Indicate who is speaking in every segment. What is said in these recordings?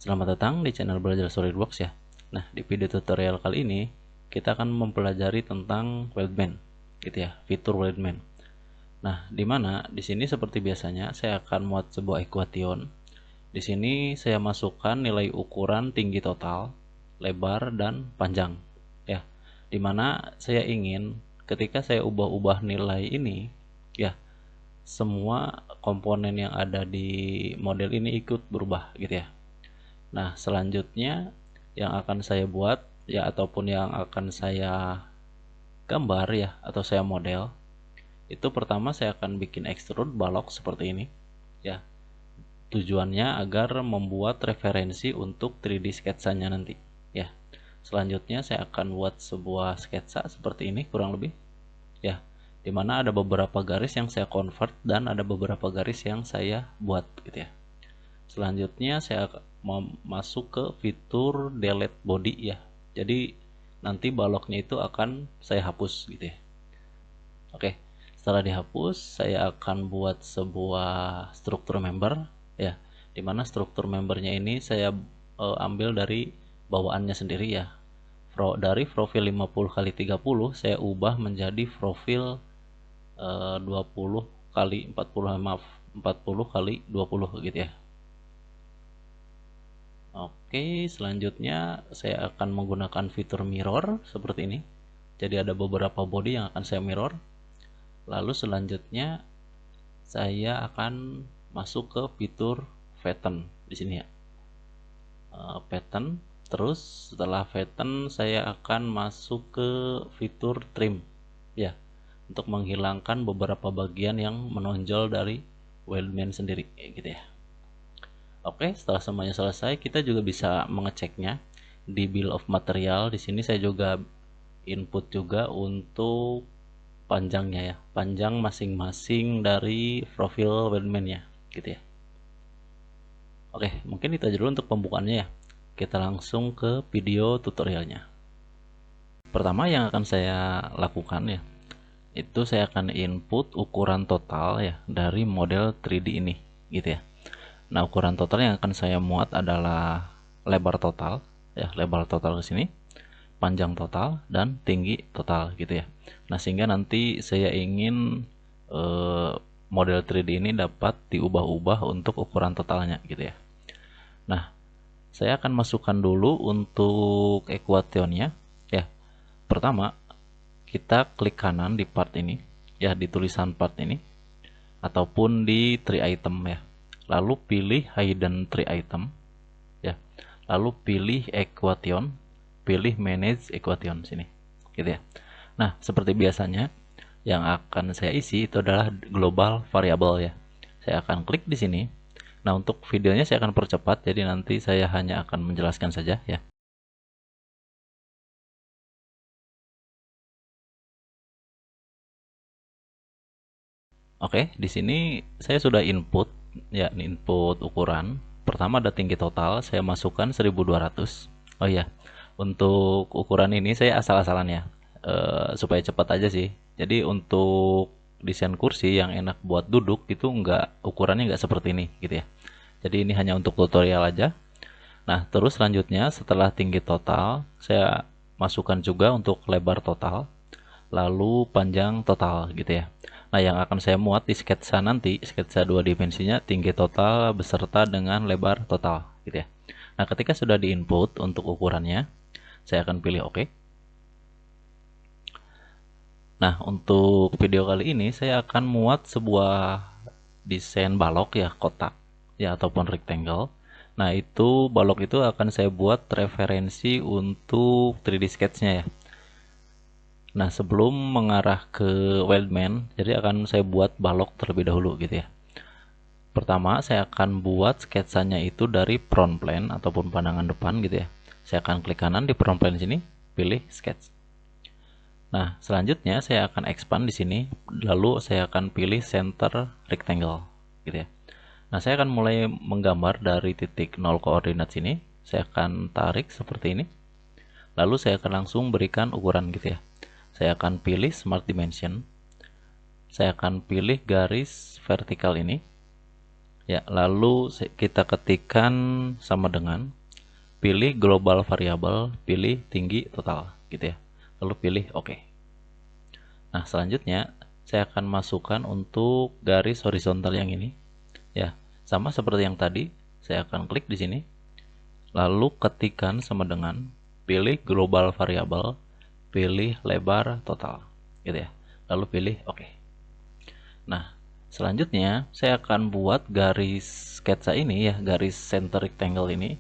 Speaker 1: Selamat datang di channel Belajar SolidWorks ya. Nah, di video tutorial kali ini kita akan mempelajari tentang weldment, gitu ya, fitur weldment. Nah, di mana di sini seperti biasanya saya akan muat sebuah equation. Di sini saya masukkan nilai ukuran tinggi total, lebar dan panjang, ya. Di mana saya ingin ketika saya ubah-ubah nilai ini, ya, semua komponen yang ada di model ini ikut berubah, gitu ya. Nah, selanjutnya yang akan saya buat ya ataupun yang akan saya gambar ya atau saya model itu pertama saya akan bikin extrude balok seperti ini ya. Tujuannya agar membuat referensi untuk 3D sketsanya nanti ya. Selanjutnya saya akan buat sebuah sketsa seperti ini kurang lebih ya, dimana ada beberapa garis yang saya convert dan ada beberapa garis yang saya buat gitu ya. Selanjutnya saya mau masuk ke fitur delete body ya. Jadi nanti baloknya itu akan saya hapus gitu ya. Oke, setelah dihapus saya akan buat sebuah struktur member ya. Dimana struktur membernya ini saya ambil dari bawaannya sendiri ya. Dari profil 50 kali 30 saya ubah menjadi profil 20 kali 40 maaf 40 kali 20 gitu ya. Oke, selanjutnya saya akan menggunakan fitur mirror seperti ini. Jadi ada beberapa body yang akan saya mirror. Lalu selanjutnya saya akan masuk ke fitur pattern di sini ya. Pattern. Terus setelah pattern saya akan masuk ke fitur trim ya, untuk menghilangkan beberapa bagian yang menonjol dari weldment sendiri gitu ya. Oke, setelah semuanya selesai, kita juga bisa mengeceknya di bill of material. Di sini saya juga input juga untuk panjangnya ya, panjang masing-masing dari profil weldment-nya, gitu ya. Oke, mungkin itu aja dulu untuk pembukaannya ya. Kita langsung ke video tutorialnya. Pertama yang akan saya lakukan ya, itu saya akan input ukuran total ya dari model 3D ini, gitu ya. Nah, ukuran total yang akan saya muat adalah lebar total, ya, lebar total ke sini, panjang total, dan tinggi total, gitu ya. Nah, sehingga nanti saya ingin model 3D ini dapat diubah-ubah untuk ukuran totalnya, gitu ya. Nah, saya akan masukkan dulu untuk equationnya, ya. Pertama, kita klik kanan di part ini, ya, di tulisan part ini, ataupun di 3 item ya. Lalu pilih hidden 3 item ya. Lalu pilih equation, pilih manage equation sini gitu ya. Nah, seperti biasanya yang akan saya isi itu adalah global variable ya. Saya akan klik di sini. Nah, untuk videonya saya akan percepat, jadi nanti saya hanya akan menjelaskan saja ya. Oke, di sini saya sudah input ya, input ukuran. Pertama ada tinggi total, saya masukkan 1200. Oh iya, untuk ukuran ini saya asal-asalan ya, supaya cepat aja sih. Jadi untuk desain kursi yang enak buat duduk itu ukurannya nggak seperti ini gitu ya. Jadi ini hanya untuk tutorial aja. Nah, terus selanjutnya setelah tinggi total, saya masukkan juga untuk lebar total, lalu panjang total gitu ya. Nah, yang akan saya muat di sketsa nanti, sketsa 2 dimensinya tinggi total beserta dengan lebar total gitu ya. Nah, ketika sudah diinput untuk ukurannya, saya akan pilih OK. Nah, untuk video kali ini saya akan muat sebuah desain balok ya, kotak ya ataupun rectangle. Nah, itu balok itu akan saya buat referensi untuk 3D sketch-nya ya. Nah, sebelum mengarah ke weldment, jadi akan saya buat balok terlebih dahulu gitu ya. Pertama, saya akan buat sketsanya itu dari front plane ataupun pandangan depan gitu ya. Saya akan klik kanan di front plane sini, pilih sketch. Nah, selanjutnya saya akan expand di sini, lalu saya akan pilih center rectangle gitu ya. Nah, saya akan mulai menggambar dari titik 0 koordinat sini. Saya akan tarik seperti ini. Lalu saya akan langsung berikan ukuran gitu ya. Saya akan pilih Smart Dimension. Saya akan pilih garis vertikal ini Ya, lalu kita ketikkan sama dengan pilih global variable, pilih tinggi total gitu ya. Lalu pilih oke. Nah, selanjutnya saya akan masukkan untuk garis horizontal yang ini. Ya, sama seperti yang tadi, saya akan klik di sini. Lalu ketikkan sama dengan pilih global variable, pilih lebar total gitu ya. Lalu pilih oke. Nah, selanjutnya saya akan buat garis sketsa ini ya, garis center rectangle ini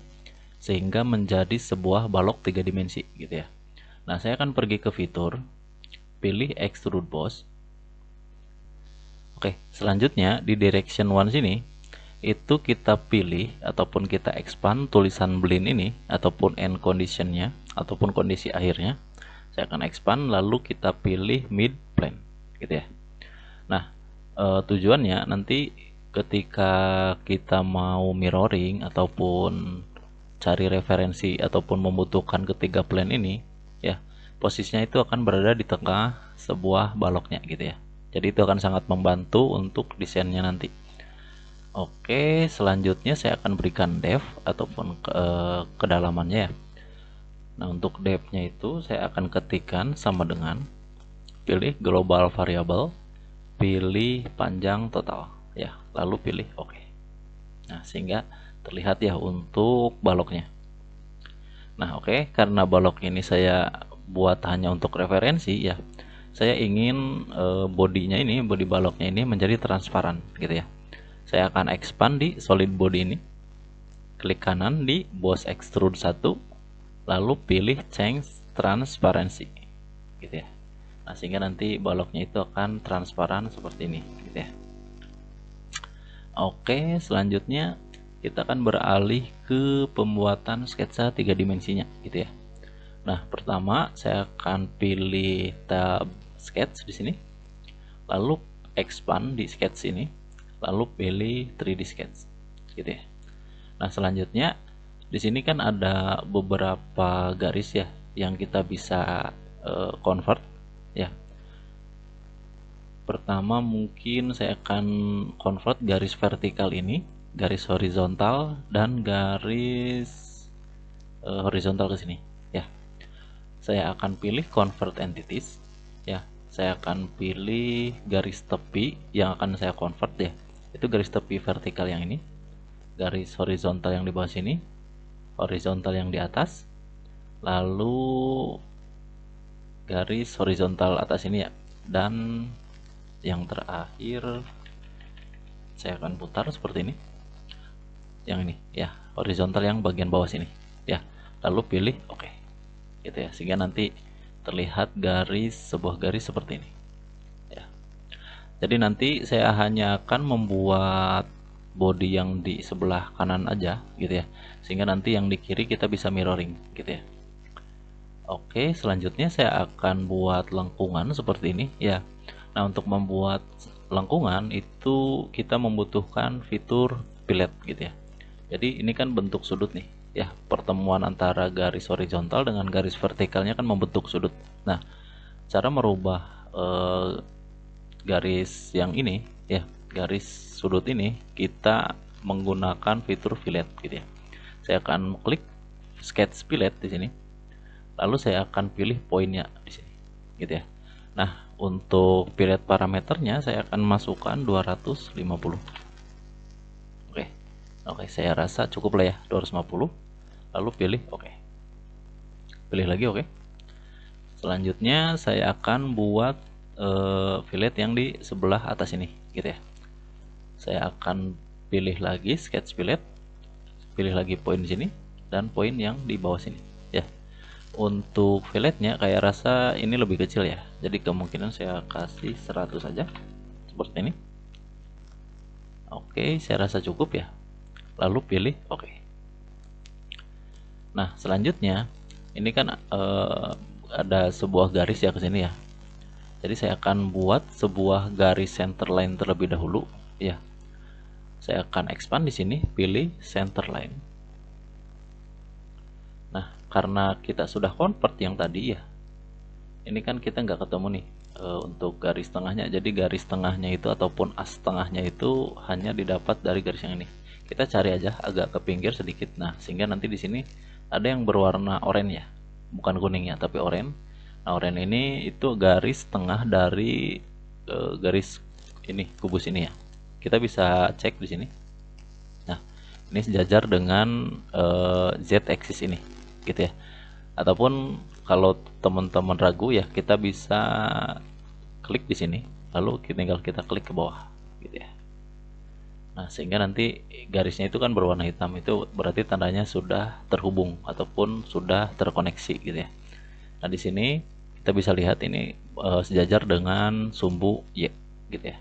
Speaker 1: sehingga menjadi sebuah balok 3 dimensi gitu ya. Nah, saya akan pergi ke fitur, pilih extrude boss. Oke, selanjutnya di direction 1 sini itu kita pilih ataupun kita expand tulisan blend ini ataupun end conditionnya ataupun kondisi akhirnya. Saya akan expand lalu kita pilih mid plane gitu ya. Nah, tujuannya nanti ketika kita mau mirroring ataupun cari referensi ataupun membutuhkan ketiga plane ini ya, posisinya itu akan berada di tengah sebuah baloknya gitu ya. Jadi itu akan sangat membantu untuk desainnya nanti. Oke, selanjutnya saya akan berikan depth ataupun kedalamannya ya. Nah, untuk depth-nya itu saya akan ketikkan sama dengan pilih global variable, pilih panjang total ya, lalu pilih oke. Nah, sehingga terlihat ya untuk baloknya. Nah, oke, karena balok ini saya buat hanya untuk referensi ya, saya ingin bodinya ini, body baloknya ini menjadi transparan gitu ya. Saya akan expand di solid body ini, klik kanan di boss extrude 1, lalu pilih change transparency gitu ya. Nah, sehingga nanti baloknya itu akan transparan seperti ini gitu ya. Oke, selanjutnya kita akan beralih ke pembuatan sketsa 3 dimensinya gitu ya. Nah, pertama saya akan pilih tab sketch di sini, lalu expand di sketch ini, lalu pilih 3D sketch gitu ya. Nah, selanjutnya di sini kan ada beberapa garis ya yang kita bisa convert ya. Pertama mungkin saya akan convert garis vertikal ini, garis horizontal dan garis horizontal ke sini ya. Saya akan pilih convert entities ya. Saya akan pilih garis tepi yang akan saya convert ya. Itu garis tepi vertikal yang ini, garis horizontal yang di bawah sini, horizontal yang di atas, lalu garis horizontal atas ini ya, dan yang terakhir saya akan putar seperti ini, yang ini ya, horizontal yang bagian bawah sini ya, lalu pilih oke gitu ya, sehingga nanti terlihat sebuah garis seperti ini ya. Jadi nanti saya hanya akan membuat body yang di sebelah kanan aja gitu ya, sehingga nanti yang di kiri kita bisa mirroring gitu ya. Oke, selanjutnya saya akan buat lengkungan seperti ini ya. Nah, untuk membuat lengkungan itu kita membutuhkan fitur fillet gitu ya. Jadi ini kan bentuk sudut nih ya, pertemuan antara garis horizontal dengan garis vertikalnya kan membentuk sudut. Nah, cara merubah garis yang ini ya, garis sudut ini kita menggunakan fitur fillet gitu ya. Saya akan klik sketch fillet di sini. Lalu saya akan pilih poinnya di sini gitu ya. Nah, untuk fillet parameternya saya akan masukkan 250. Oke, saya rasa cukup lah ya 250. Lalu pilih oke. Pilih lagi oke. Selanjutnya saya akan buat fillet yang di sebelah atas ini gitu ya. Saya akan pilih lagi sketch fillet, pilih lagi poin di sini dan poin yang di bawah sini ya. Untuk filletnya kayak rasa ini lebih kecil ya, jadi kemungkinan saya kasih 100 saja seperti ini. Oke, saya rasa cukup ya, lalu pilih oke. Nah, selanjutnya ini kan ada sebuah garis ya ke sini ya, jadi saya akan buat sebuah garis center line terlebih dahulu ya. Saya akan expand di sini, pilih center line. Nah, karena kita sudah convert yang tadi ya, ini kan kita nggak ketemu nih untuk garis tengahnya. Jadi garis tengahnya itu ataupun as tengahnya itu hanya didapat dari garis yang ini. Kita cari aja agak ke pinggir sedikit. Nah, sehingga nanti di sini ada yang berwarna oranye ya, bukan kuning ya, tapi oranye. Nah, oranye ini itu garis tengah dari garis ini, kubus ini ya. Kita bisa cek di sini. Nah, ini sejajar dengan z axis ini, gitu ya. Ataupun kalau teman-teman ragu ya, kita bisa klik di sini, lalu tinggal kita klik ke bawah, gitu ya. Nah, sehingga nanti garisnya itu kan berwarna hitam, itu berarti tandanya sudah terhubung ataupun sudah terkoneksi, gitu ya. Nah, di sini kita bisa lihat ini sejajar dengan sumbu Y, gitu ya.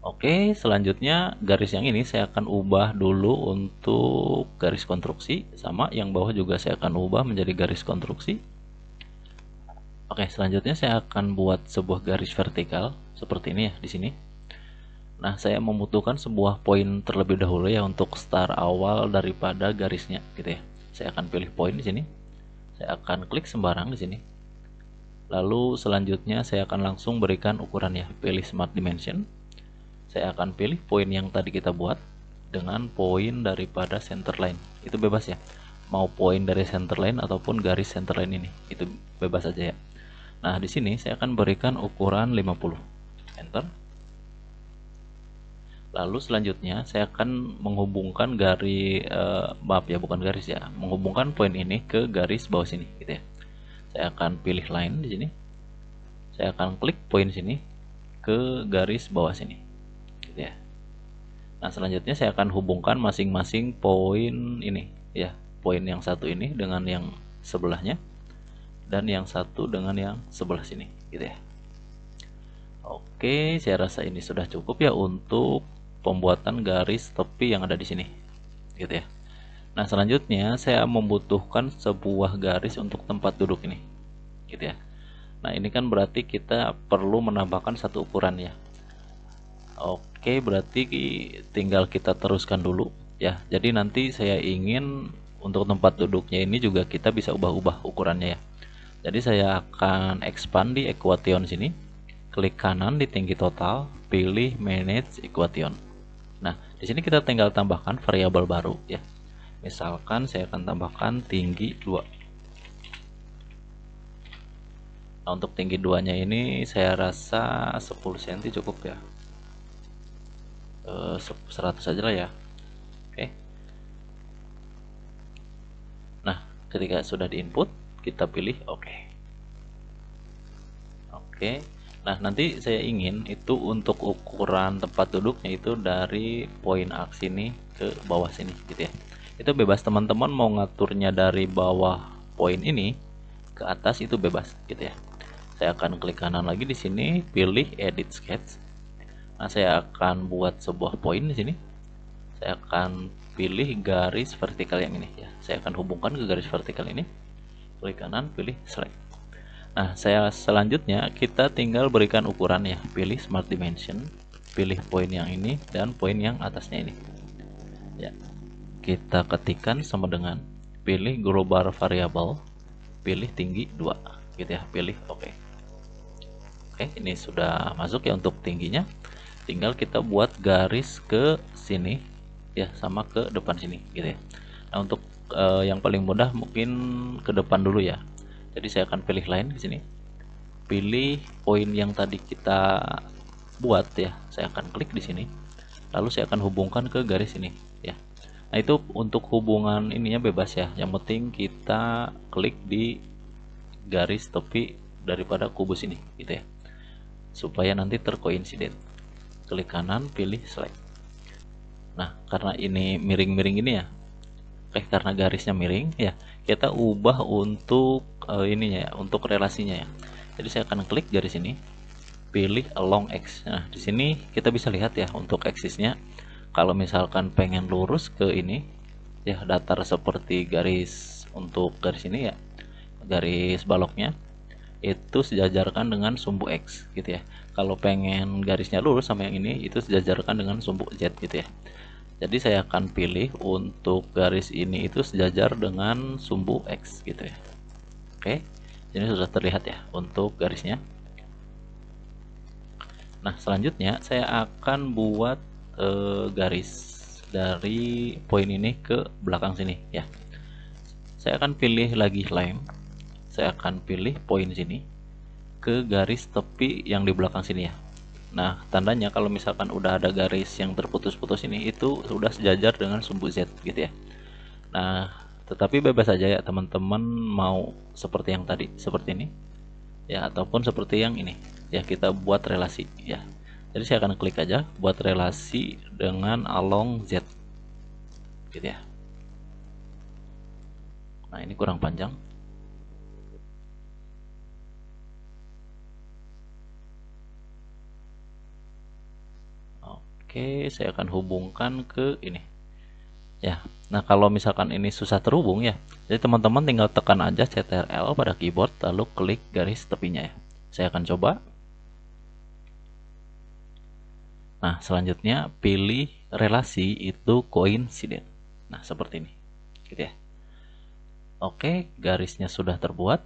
Speaker 1: Oke, selanjutnya garis yang ini saya akan ubah dulu untuk garis konstruksi, sama yang bawah juga saya akan ubah menjadi garis konstruksi. Oke, selanjutnya saya akan buat sebuah garis vertikal seperti ini ya di sini. Nah, saya membutuhkan sebuah poin terlebih dahulu ya untuk start awal daripada garisnya, gitu ya. Saya akan pilih poin di sini. Saya akan klik sembarang di sini. Lalu selanjutnya saya akan langsung berikan ukuran ya, pilih Smart Dimension. Saya akan pilih poin yang tadi kita buat dengan poin daripada center line. Itu bebas ya. Mau poin dari center line ataupun garis center line ini, itu bebas aja ya. Nah, di sini saya akan berikan ukuran 50. Enter. Lalu selanjutnya saya akan menghubungkan garis maaf ya, bukan garis ya, menghubungkan poin ini ke garis bawah sini, gitu ya. Saya akan pilih line di sini. Saya akan klik poin sini ke garis bawah sini, gitu ya. Nah, selanjutnya saya akan hubungkan masing-masing poin ini ya, poin yang satu ini dengan yang sebelahnya dan yang satu dengan yang sebelah sini, gitu ya. Oke, saya rasa ini sudah cukup ya untuk pembuatan garis tepi yang ada di sini, gitu ya. Nah, selanjutnya saya membutuhkan sebuah garis untuk tempat duduk ini, gitu ya. Nah, ini kan berarti kita perlu menambahkan satu ukuran ya. Oke, berarti tinggal kita teruskan dulu ya. Jadi nanti saya ingin untuk tempat duduknya ini juga kita bisa ubah-ubah ukurannya ya. Jadi saya akan expand di equation sini, klik kanan di tinggi total, pilih manage equation. Nah, di sini kita tinggal tambahkan variabel baru ya. Misalkan saya akan tambahkan tinggi 2. Nah, untuk tinggi 2-nya ini saya rasa 10 cm cukup ya. 100 aja lah ya. Oke. Nah, ketika sudah diinput, kita pilih oke. Oke. Nah, nanti saya ingin itu untuk ukuran tempat duduknya itu dari poin aksi ini ke bawah sini, gitu ya. Itu bebas, teman-teman mau ngaturnya dari bawah poin ini ke atas itu bebas, gitu ya. Saya akan klik kanan lagi di sini, pilih edit sketch. Nah, saya akan buat sebuah poin di sini. Saya akan pilih garis vertikal yang ini ya. Saya akan hubungkan ke garis vertikal ini. Klik kanan, pilih select. Nah, selanjutnya kita tinggal berikan ukuran ya. Pilih Smart Dimension, pilih poin yang ini dan poin yang atasnya ini. Ya. Kita ketikkan sama dengan pilih global variable, pilih tinggi 2, gitu ya. Pilih oke. Oke, ini sudah masuk ya untuk tingginya. Tinggal kita buat garis ke sini ya, sama ke depan sini, gitu ya. Nah, untuk yang paling mudah mungkin ke depan dulu ya. Jadi saya akan pilih line di sini, pilih poin yang tadi kita buat ya. Saya akan klik di sini, lalu saya akan hubungkan ke garis ini ya. Nah, itu untuk hubungan ininya bebas ya. Yang penting kita klik di garis tepi daripada kubus ini, gitu ya, supaya nanti terkoinsiden. Klik kanan, pilih select. Nah, karena ini miring-miring ini ya, karena garisnya miring ya, kita ubah untuk ininya ya, untuk relasinya ya. Jadi saya akan klik garis ini, pilih along x. Nah, di sini kita bisa lihat ya untuk axisnya. Kalau misalkan pengen lurus ke ini ya, datar seperti garis untuk garis ini ya, garis baloknya itu sejajarkan dengan sumbu x, gitu ya. Kalau pengen garisnya lurus sama yang ini, itu sejajarkan dengan sumbu z, gitu ya. Jadi saya akan pilih untuk garis ini itu sejajar dengan sumbu X, gitu ya. Oke, ini sudah terlihat ya untuk garisnya. Nah, selanjutnya saya akan buat garis dari poin ini ke belakang sini ya. Saya akan pilih lagi line. Saya akan pilih poin sini ke garis tepi yang di belakang sini ya. Nah, tandanya kalau misalkan udah ada garis yang terputus-putus ini, itu sudah sejajar dengan sumbu Z gitu ya. Nah, tetapi bebas saja ya teman-teman, mau seperti yang tadi, seperti ini ya, ataupun seperti yang ini ya, kita buat relasi ya. Jadi saya akan klik aja buat relasi dengan along Z gitu ya. Nah, ini kurang panjang. Oke, saya akan hubungkan ke ini ya. Nah, kalau misalkan ini susah terhubung ya, jadi teman-teman tinggal tekan aja CTRL pada keyboard lalu klik garis tepinya ya. Saya akan coba. Nah, selanjutnya pilih relasi itu coincident. Nah, seperti ini gitu ya. Oke, garisnya sudah terbuat.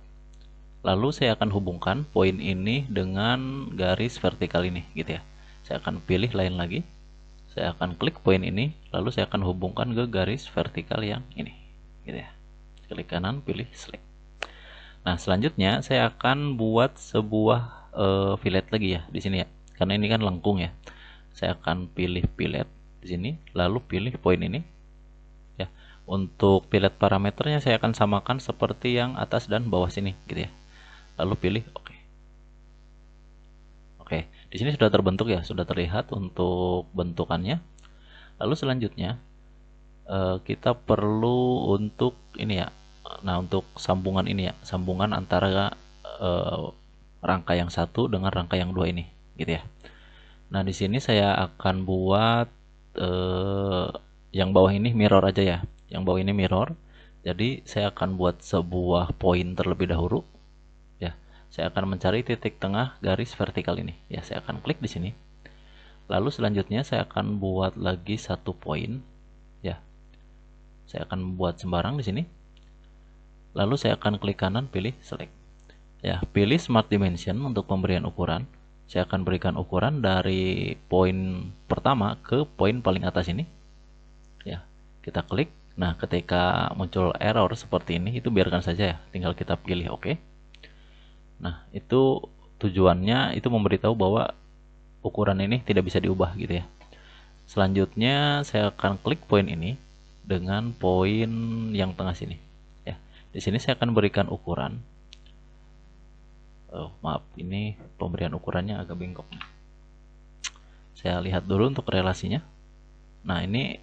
Speaker 1: Lalu saya akan hubungkan poin ini dengan garis vertikal ini gitu ya. Saya akan pilih line lagi. Saya akan klik poin ini, lalu saya akan hubungkan ke garis vertikal yang ini gitu ya. Klik kanan, pilih select. Nah, selanjutnya saya akan buat sebuah fillet lagi ya di sini ya. Karena ini kan lengkung ya. Saya akan pilih fillet di sini, lalu pilih poin ini. Ya. Untuk fillet parameternya saya akan samakan seperti yang atas dan bawah sini gitu ya. Lalu pilih oke. Oke, di sini sudah terbentuk ya, sudah terlihat untuk bentukannya. Lalu selanjutnya kita perlu untuk ini ya. Nah, untuk sambungan ini ya, sambungan antara rangka yang satu dengan rangka yang dua ini gitu ya. Nah, di sini saya akan buat yang bawah ini mirror aja ya. Yang bawah ini mirror. Jadi saya akan buat sebuah poin terlebih dahulu. Ya, saya akan mencari titik tengah garis vertikal ini. Ya, saya akan klik di sini. Lalu selanjutnya saya akan buat lagi satu poin. Ya, saya akan buat sembarang di sini. Lalu saya akan klik kanan, pilih select. Ya, pilih Smart Dimension untuk pemberian ukuran. Saya akan berikan ukuran dari poin pertama ke poin paling atas ini. Ya, kita klik. Nah, ketika muncul error seperti ini, itu biarkan saja ya. Tinggal kita pilih OK. Nah, itu tujuannya itu memberitahu bahwa ukuran ini tidak bisa diubah gitu ya. Selanjutnya saya akan klik poin ini dengan poin yang tengah sini. Ya, di sini saya akan berikan ukuran. Maaf, ini pemberian ukurannya agak bengkok. Saya lihat dulu untuk relasinya. Nah, ini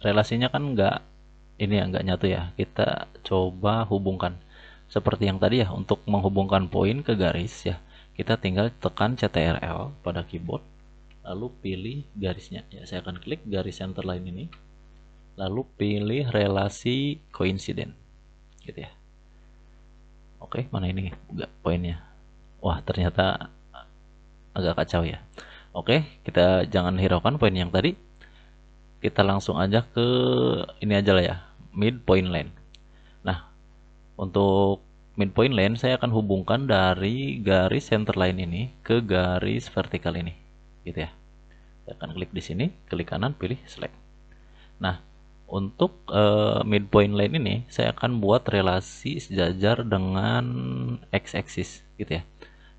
Speaker 1: relasinya kan nggak nyatu ya. Kita coba hubungkan seperti yang tadi ya. Untuk menghubungkan poin ke garis ya, kita tinggal tekan CTRL pada keyboard, lalu pilih garisnya ya. Saya akan klik garis center line ini, lalu pilih relasi coincident gitu ya. Oke, mana ini enggak poinnya? Wah, ternyata agak kacau ya. Oke, kita jangan hiraukan poin yang tadi. Kita langsung aja ke ini aja lah ya, midpoint line. Nah, untuk midpoint line saya akan hubungkan dari garis center line ini ke garis vertikal ini gitu ya. Saya akan klik di sini, klik kanan, pilih select. Nah, untuk midpoint line ini saya akan buat relasi sejajar dengan x-axis gitu ya.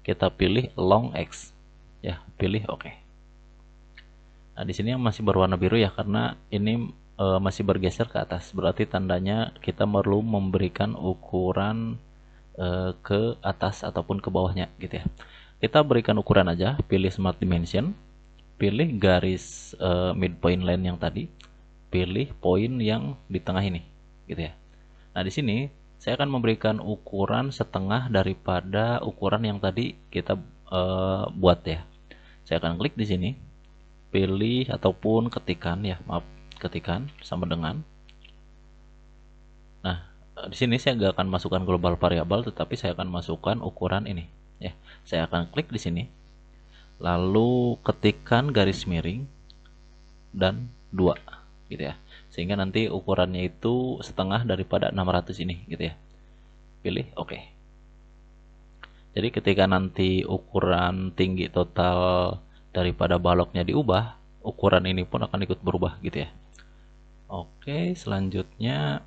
Speaker 1: Kita pilih long x ya, pilih oke. Nah, di sini yang masih berwarna biru ya, karena ini masih bergeser ke atas, berarti tandanya kita perlu memberikan ukuran ke atas ataupun ke bawahnya gitu ya. Kita berikan ukuran aja, pilih Smart Dimension, pilih garis midpoint line yang tadi, pilih poin yang di tengah ini gitu ya. Nah, di sini saya akan memberikan ukuran setengah daripada ukuran yang tadi kita buat ya. Saya akan klik di sini, pilih ataupun ketikan ya, maaf, ketikan sama dengan. Nah, di sini saya nggak akan masukkan global variable, tetapi saya akan masukkan ukuran ini ya. Saya akan klik di sini, lalu ketikkan garis miring dan 2 gitu ya, sehingga nanti ukurannya itu setengah daripada 600 ini gitu ya. Pilih oke. Jadi ketika nanti ukuran tinggi total daripada baloknya diubah, ukuran ini pun akan ikut berubah gitu ya. Oke, selanjutnya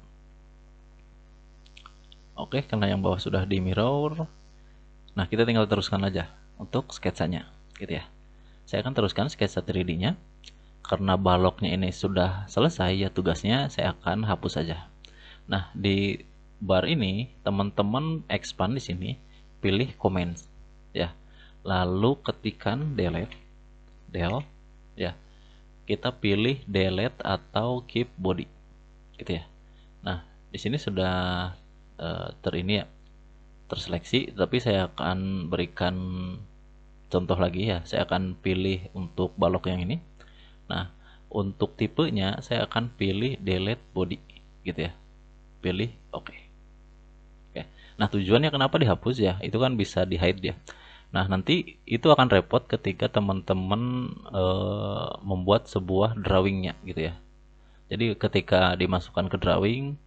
Speaker 1: karena yang bawah sudah di mirror, nah kita tinggal teruskan aja untuk sketsanya gitu ya. Saya akan teruskan sketsa 3D-nya. Karena baloknya ini sudah selesai ya tugasnya, saya akan hapus saja. Nah, di bar ini teman-teman expand di sini, pilih comments ya. Lalu ketikkan del ya. Kita pilih delete atau keep body gitu ya. Nah, di sini sudah terseleksi, tapi saya akan berikan contoh lagi ya. Saya akan pilih untuk balok yang ini. Nah, untuk tipenya saya akan pilih delete body gitu ya. Pilih oke. Nah, tujuannya kenapa dihapus ya? Itu kan bisa di hide ya. Nah, nanti itu akan repot ketika teman-teman membuat sebuah drawingnya gitu ya. Jadi ketika dimasukkan ke drawing,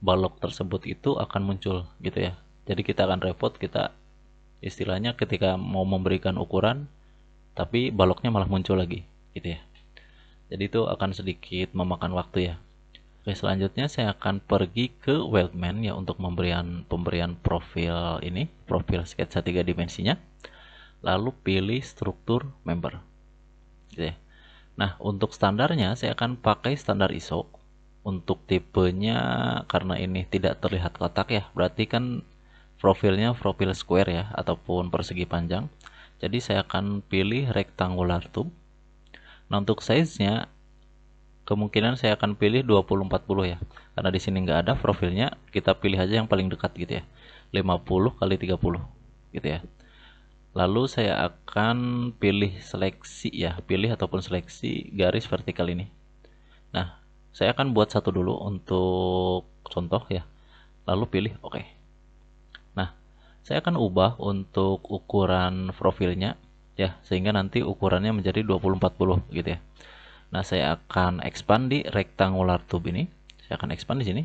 Speaker 1: balok tersebut itu akan muncul gitu ya. Jadi kita akan repot, kita istilahnya ketika mau memberikan ukuran tapi baloknya malah muncul lagi gitu ya. Jadi itu akan sedikit memakan waktu ya. Oke, selanjutnya saya akan pergi ke Wildman ya untuk pemberian profil ini, profil sketsa 3 dimensinya. Lalu pilih struktur member. Gitu ya. Nah, untuk standarnya saya akan pakai standar ISO. Untuk tipenya karena ini tidak terlihat kotak ya, berarti kan profilnya profil square ya ataupun persegi panjang. Jadi saya akan pilih rectangular tube. Nah, untuk size-nya kemungkinan saya akan pilih 20-40 ya. Karena di sini nggak ada profilnya, kita pilih aja yang paling dekat gitu ya. 50 kali 30 gitu ya. Lalu saya akan pilih seleksi ya, pilih ataupun seleksi garis vertikal ini. Nah, saya akan buat satu dulu untuk contoh ya. Lalu pilih oke. Nah, saya akan ubah untuk ukuran profilnya ya, sehingga nanti ukurannya menjadi 20-40 gitu ya. Nah, saya akan expand di rectangular tube ini. Saya akan expand di sini.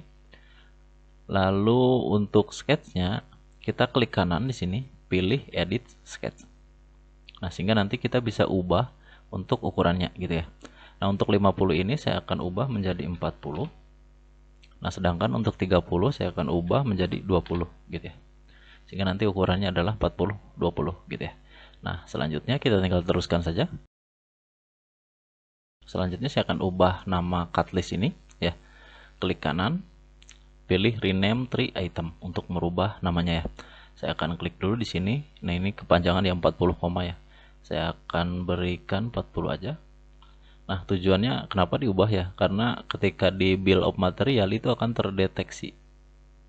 Speaker 1: Lalu untuk sketchnya, kita klik kanan di sini, pilih edit sketch. Nah, sehingga nanti kita bisa ubah untuk ukurannya gitu ya. Nah, untuk 50 ini saya akan ubah menjadi 40. Nah, sedangkan untuk 30 saya akan ubah menjadi 20 gitu ya. Sehingga nanti ukurannya adalah 40-20 gitu ya. Nah, selanjutnya kita tinggal teruskan saja. Selanjutnya saya akan ubah nama cut list ini ya. Klik kanan, pilih rename tree item untuk merubah namanya ya. Saya akan klik dulu di sini. Nah, ini kepanjangan yang 40 koma ya. Saya akan berikan 40 aja. Nah, tujuannya kenapa diubah ya? Karena ketika di bill of material itu akan terdeteksi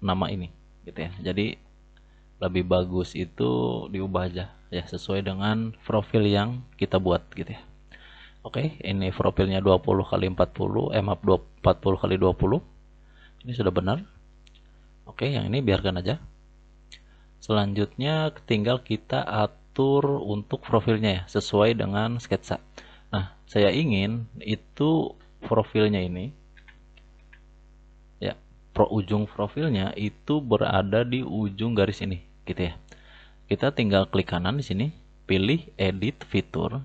Speaker 1: nama ini gitu ya. Jadi lebih bagus itu diubah aja ya sesuai dengan profil yang kita buat gitu ya. Oke, ini profilnya 20 kali 40, maaf 40 kali 20. Ini sudah benar. Oke, yang ini biarkan aja. Selanjutnya tinggal kita atur untuk profilnya ya, sesuai dengan sketsa. Nah, saya ingin itu profilnya ini ya, ujung profilnya itu berada di ujung garis ini gitu ya. Kita tinggal klik kanan di sini, pilih edit fitur.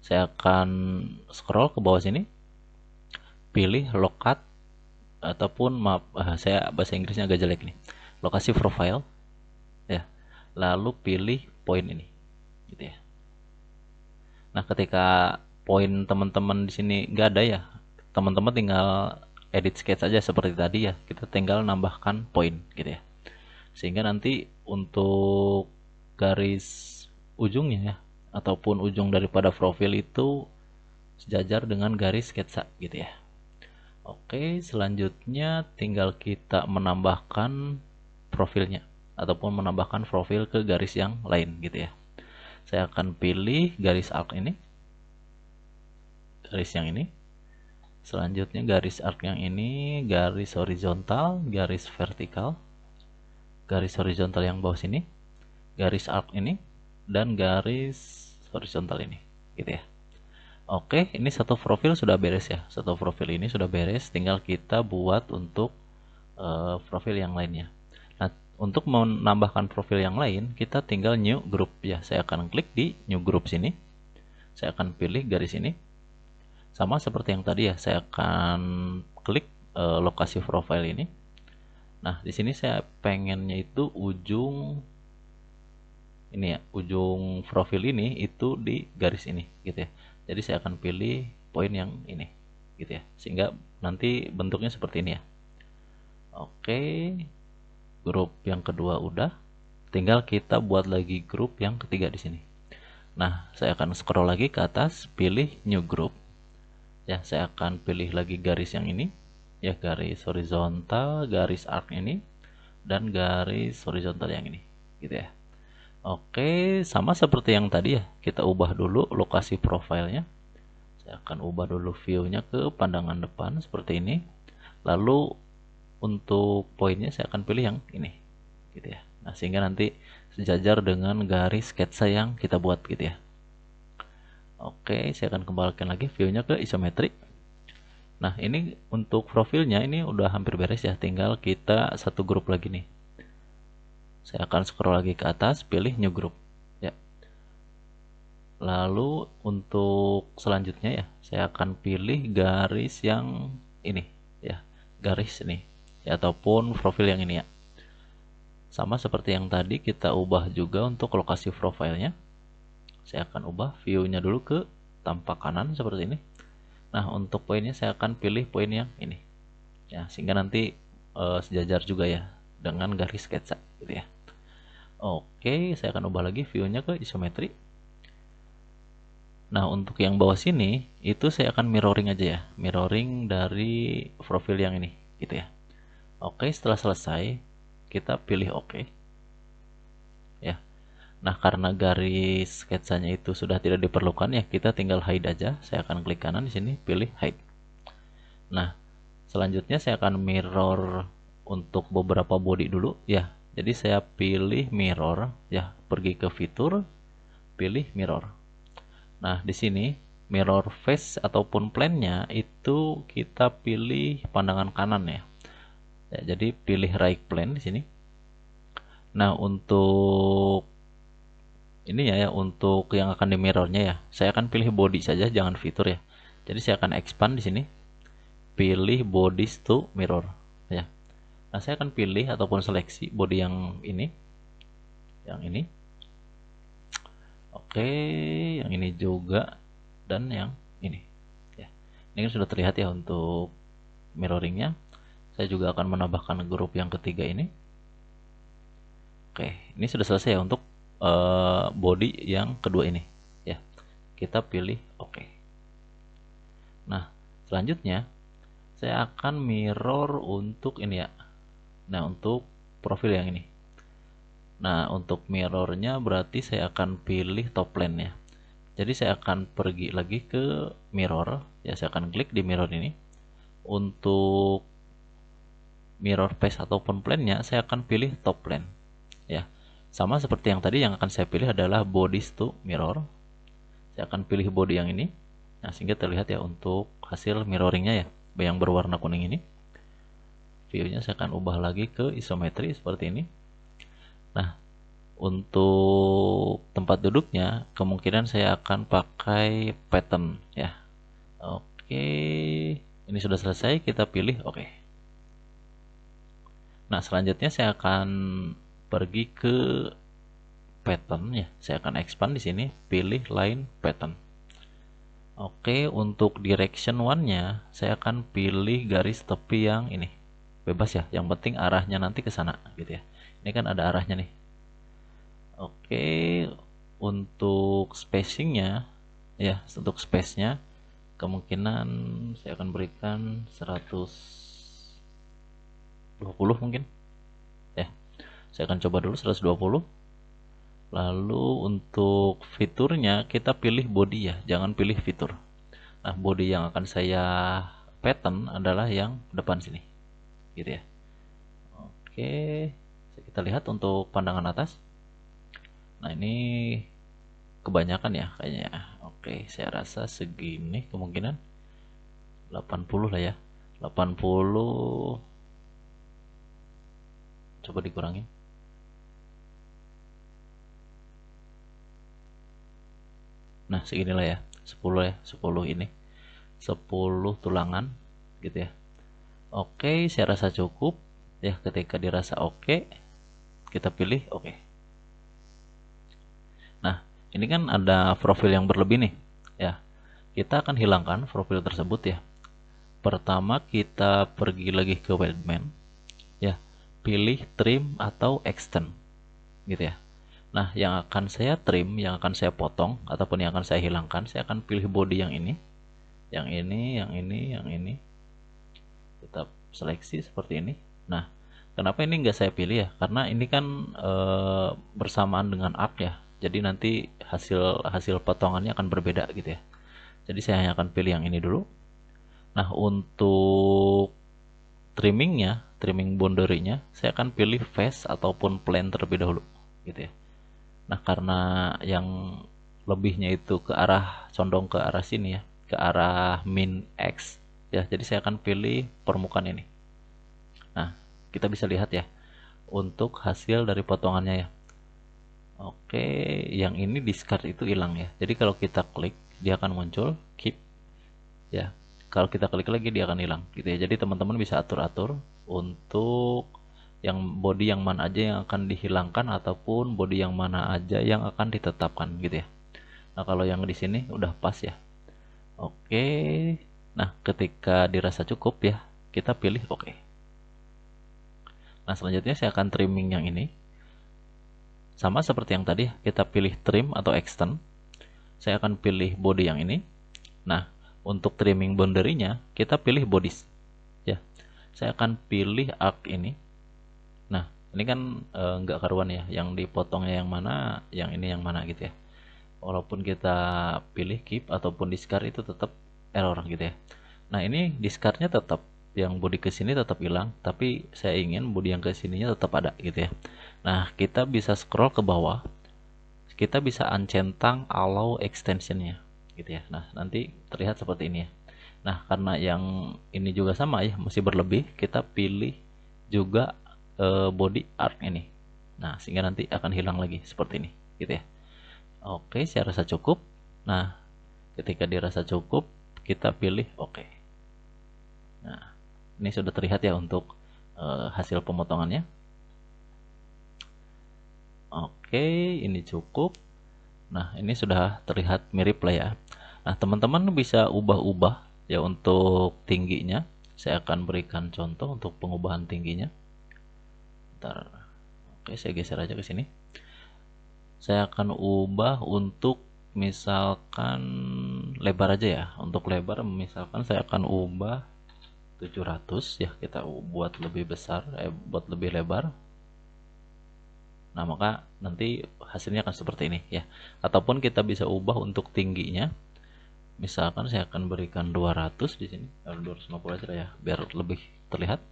Speaker 1: Saya akan scroll ke bawah sini, pilih locate ataupun maaf, saya bahasa Inggrisnya agak jelek nih, lokasi profile ya, lalu pilih point ini gitu ya. Nah, ketika point teman-teman di sini nggak ada ya, teman-teman tinggal edit sketch aja seperti tadi ya, kita tinggal nambahkan point gitu ya, sehingga nanti untuk garis ujungnya ya ataupun ujung daripada profil itu sejajar dengan garis sketsa gitu ya. Oke, selanjutnya tinggal kita menambahkan profilnya ataupun menambahkan profil ke garis yang lain gitu ya. Saya akan pilih garis arc ini, garis yang ini. Selanjutnya garis arc yang ini, garis horizontal, garis vertikal, garis horizontal yang bawah sini, garis arc ini, dan garis horizontal ini gitu ya. Oke, ini satu profil sudah beres ya. Satu profil ini sudah beres, tinggal kita buat untuk profil yang lainnya. Nah, untuk menambahkan profil yang lain, kita tinggal new group ya. Saya akan klik di new group sini. saya akan pilih garis ini. Sama seperti yang tadi ya, saya akan klik lokasi profile ini. Nah, di sini saya pengennya itu ujung ini ya, ujung profil ini itu di garis ini gitu ya. Jadi saya akan pilih poin yang ini gitu ya. Sehingga nanti bentuknya seperti ini ya. Oke, grup yang kedua udah. Tinggal kita buat lagi grup yang ketiga di sini. Nah, saya akan scroll lagi ke atas, pilih new group. Ya, saya akan pilih lagi garis yang ini. Ya, garis horizontal, garis arc ini, dan garis horizontal yang ini. Gitu ya. Oke, sama seperti yang tadi ya. Kita ubah dulu lokasi profilnya. Saya akan ubah dulu view-nya ke pandangan depan seperti ini. Lalu untuk poinnya saya akan pilih yang ini. Gitu ya. Nah, sehingga nanti sejajar dengan garis sketsa yang kita buat gitu ya. Oke, saya akan kembalikan lagi view-nya ke isometri. Nah, ini untuk profilnya ini udah hampir beres ya. Tinggal kita satu grup lagi nih. Saya akan scroll lagi ke atas, pilih new group. Ya. Lalu untuk selanjutnya ya, saya akan pilih garis yang ini ya. Garis ini ya, ataupun profil yang ini ya. Sama seperti yang tadi, kita ubah juga untuk lokasi profilnya. Saya akan ubah view-nya dulu ke tampak kanan seperti ini. Nah, untuk poinnya saya akan pilih poin yang ini. Ya, sehingga nanti sejajar juga ya dengan garis sketsa gitu ya. Oke, saya akan ubah lagi view-nya ke isometri. Nah, untuk yang bawah sini itu saya akan mirroring aja ya. Mirroring dari profil yang ini gitu ya. Oke, setelah selesai kita pilih oke. Ya. Nah, karena garis sketsanya itu sudah tidak diperlukan ya, kita tinggal hide aja. Saya akan klik kanan di sini, pilih hide. Nah, selanjutnya saya akan mirror untuk beberapa body dulu ya. Jadi saya pilih mirror ya, pergi ke fitur, pilih mirror. Nah, di sini mirror face ataupun plane-nya itu kita pilih pandangan kanan ya. Ya, jadi pilih right plane di sini. Nah, untuk ini ya, untuk yang akan di mirrornya ya, saya akan pilih body saja, jangan fitur ya. Jadi saya akan expand di sini, pilih bodies to mirror ya. Nah, saya akan pilih ataupun seleksi body yang ini, oke, yang ini juga, dan yang ini ya. Ini kan sudah terlihat ya untuk mirroringnya. Saya juga akan menambahkan grup yang ketiga ini. Oke, ini sudah selesai ya untuk body yang kedua ini ya. Kita pilih oke. Nah, selanjutnya saya akan mirror untuk ini ya. Nah, untuk profil yang ini. Nah, untuk mirrornya berarti saya akan pilih top plane ya. Jadi saya akan pergi lagi ke mirror ya, saya akan klik di mirror ini. Untuk mirror face ataupun plane-nya saya akan pilih top plane ya. Sama seperti yang tadi, yang akan saya pilih adalah bodies to mirror. Saya akan pilih body yang ini. Nah, sehingga terlihat ya untuk hasil mirroringnya ya, yang berwarna kuning ini. View-nya saya akan ubah lagi ke isometri seperti ini. Nah, untuk tempat duduknya kemungkinan saya akan pakai pattern ya. Oke, ini sudah selesai, kita pilih oke. Nah, selanjutnya saya akan pergi ke pattern ya. Saya akan expand di sini, pilih line pattern. Oke, untuk direction one-nya saya akan pilih garis tepi yang ini. Bebas ya, yang penting arahnya nanti ke sana gitu ya. Ini kan ada arahnya nih. Oke, untuk spacingnya ya, untuk space-nya kemungkinan saya akan berikan 120 mungkin ya. Saya akan coba dulu 120. Lalu untuk fiturnya kita pilih body ya, jangan pilih fitur. Nah, body yang akan saya pattern adalah yang depan sini gitu ya. Oke, kita lihat untuk pandangan atas. Nah, ini kebanyakan ya kayaknya. Oke, saya rasa segini kemungkinan 80 lah ya. 80 coba dikurangin. Nah, seginilah ya. 10 ya, 10 ini. 10 tulangan gitu ya. Oke, saya rasa cukup ya. Ketika dirasa oke, kita pilih oke. Nah, ini kan ada profil yang berlebih nih ya. Kita akan hilangkan profil tersebut ya. Pertama kita pergi lagi ke Wildman ya. Pilih trim atau extend gitu ya. Nah, yang akan saya trim, yang akan saya potong ataupun yang akan saya hilangkan, saya akan pilih body yang ini. Yang ini, yang ini, yang ini. Kita seleksi seperti ini. Nah, kenapa ini nggak saya pilih ya? Karena ini kan bersamaan dengan arc ya. Jadi nanti hasil potongannya akan berbeda gitu ya. Jadi saya hanya akan pilih yang ini dulu. Nah, untuk trimmingnya, trimming boundary-nya, saya akan pilih face ataupun plane terlebih dahulu gitu ya. Nah, karena yang lebihnya itu ke arah, condong ke arah sini ya, ke arah min X ya, jadi saya akan pilih permukaan ini. Nah, kita bisa lihat ya untuk hasil dari potongannya ya. Oke, yang ini discard itu hilang ya. Jadi kalau kita klik, dia akan muncul keep ya. Kalau kita klik lagi dia akan hilang gitu ya. Jadi teman-teman bisa atur-atur untuk yang body yang mana aja yang akan dihilangkan ataupun body yang mana aja yang akan ditetapkan gitu ya. Nah, kalau yang di sini udah pas ya. Oke. Nah, ketika dirasa cukup ya, kita pilih oke. Nah, selanjutnya saya akan trimming yang ini. Sama seperti yang tadi, kita pilih trim atau extend. Saya akan pilih body yang ini. Nah, untuk trimming boundary-nya, kita pilih bodies. Ya, saya akan pilih arc ini. Nah, ini kan nggak karuan ya, yang dipotongnya yang mana, yang ini yang mana gitu ya. Walaupun kita pilih keep ataupun discard itu tetap error gitu ya. Nah, ini discardnya tetap yang body ke sini tetap hilang, tapi saya ingin body yang ke sininya tetap ada gitu ya. Nah, kita bisa scroll ke bawah, kita bisa uncentang allow extensionnya gitu ya. Nah, nanti terlihat seperti ini ya. Nah, karena yang ini juga sama ya, masih berlebih, kita pilih juga body arc ini. Nah, sehingga nanti akan hilang lagi seperti ini gitu ya. Oke, saya rasa cukup. Nah, ketika dirasa cukup, kita pilih oke. Nah, ini sudah terlihat ya untuk hasil pemotongannya. Oke, ini cukup. Nah, ini sudah terlihat mirip lah ya. Nah, teman-teman bisa ubah-ubah ya untuk tingginya. Saya akan berikan contoh untuk pengubahan tingginya. Bentar. Oke, saya geser aja ke sini. Saya akan ubah untuk misalkan lebar aja ya. Untuk lebar misalkan saya akan ubah 700 ya, kita buat lebih besar, buat lebih lebar. Nah, maka nanti hasilnya akan seperti ini ya. Ataupun kita bisa ubah untuk tingginya. Misalkan saya akan berikan 200 di sini, 250 aja ya, biar lebih terlihat.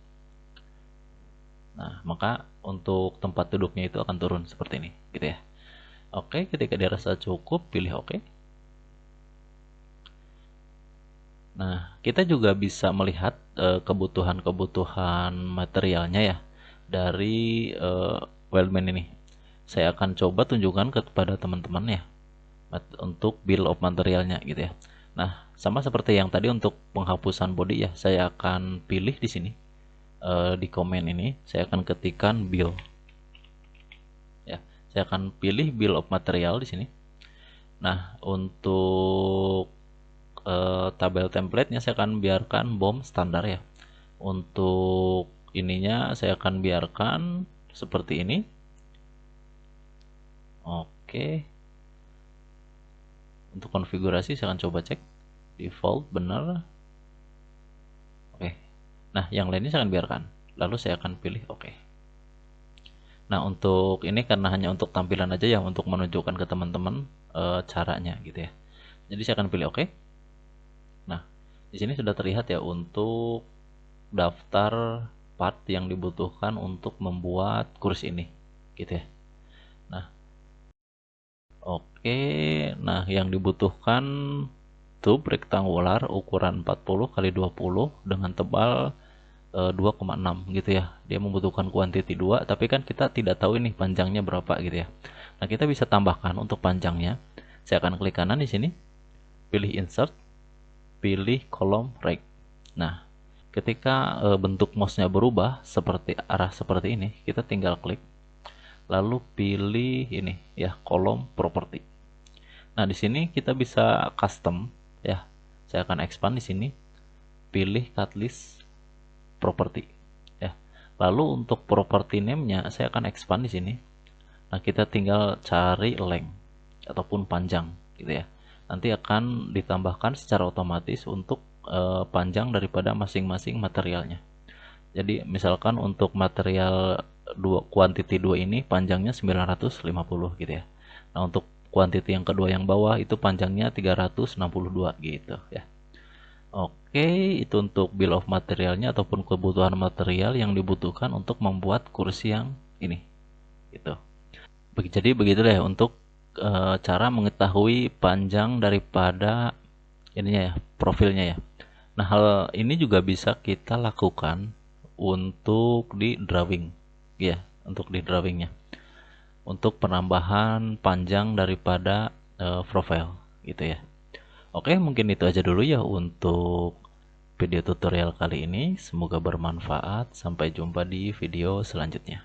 Speaker 1: Nah, maka untuk tempat duduknya itu akan turun seperti ini, gitu ya. Oke, ketika dirasa cukup, pilih oke. Nah, kita juga bisa melihat kebutuhan-kebutuhan materialnya ya dari Wildman ini. Saya akan coba tunjukkan kepada teman-teman ya untuk bill of materialnya gitu ya. Nah, sama seperti yang tadi untuk penghapusan body ya, saya akan pilih di sini di komen ini, saya akan ketikkan bill. Ya, saya akan pilih bill of material di sini. Nah, untuk tabel template-nya saya akan biarkan BOM standar ya. Untuk ininya saya akan biarkan seperti ini. Oke. Untuk konfigurasi saya akan coba cek default benar. Oke. Nah, yang lainnya saya akan biarkan. Lalu saya akan pilih oke. Nah, untuk ini karena hanya untuk tampilan aja ya, untuk menunjukkan ke teman-teman caranya gitu ya. Jadi saya akan pilih oke. Nah, di sini sudah terlihat ya untuk daftar part yang dibutuhkan untuk membuat kursi ini gitu ya. Nah, oke. Nah, yang dibutuhkan tube rektangular ukuran 40 x 20 dengan tebal 2,6 gitu ya. Dia membutuhkan kuantiti 2, tapi kan kita tidak tahu ini panjangnya berapa gitu ya. Nah, kita bisa tambahkan untuk panjangnya. Saya akan klik kanan di sini, pilih insert, pilih kolom right. Nah, ketika bentuk mouse-nya berubah seperti arah seperti ini, kita tinggal klik, lalu pilih ini ya, kolom properti. Nah, di sini kita bisa custom ya. Saya akan expand di sini, pilih cut list property ya. Lalu untuk property name-nya saya akan expand di sini. Nah, kita tinggal cari length ataupun panjang gitu ya. Nanti akan ditambahkan secara otomatis untuk panjang daripada masing-masing materialnya. Jadi misalkan untuk material quantity 2 ini panjangnya 950 gitu ya. Nah, untuk quantity yang kedua yang bawah itu panjangnya 362 gitu ya. Oke, itu untuk bill of materialnya ataupun kebutuhan material yang dibutuhkan untuk membuat kursi yang ini gitu. Jadi begitulah ya untuk cara mengetahui panjang daripada ininya ya, profilnya ya. Nah, hal ini juga bisa kita lakukan untuk di drawing ya, untuk di drawingnya, untuk penambahan panjang daripada profile gitu ya. Oke, mungkin itu aja dulu ya untuk video tutorial kali ini. Semoga bermanfaat. Sampai jumpa di video selanjutnya.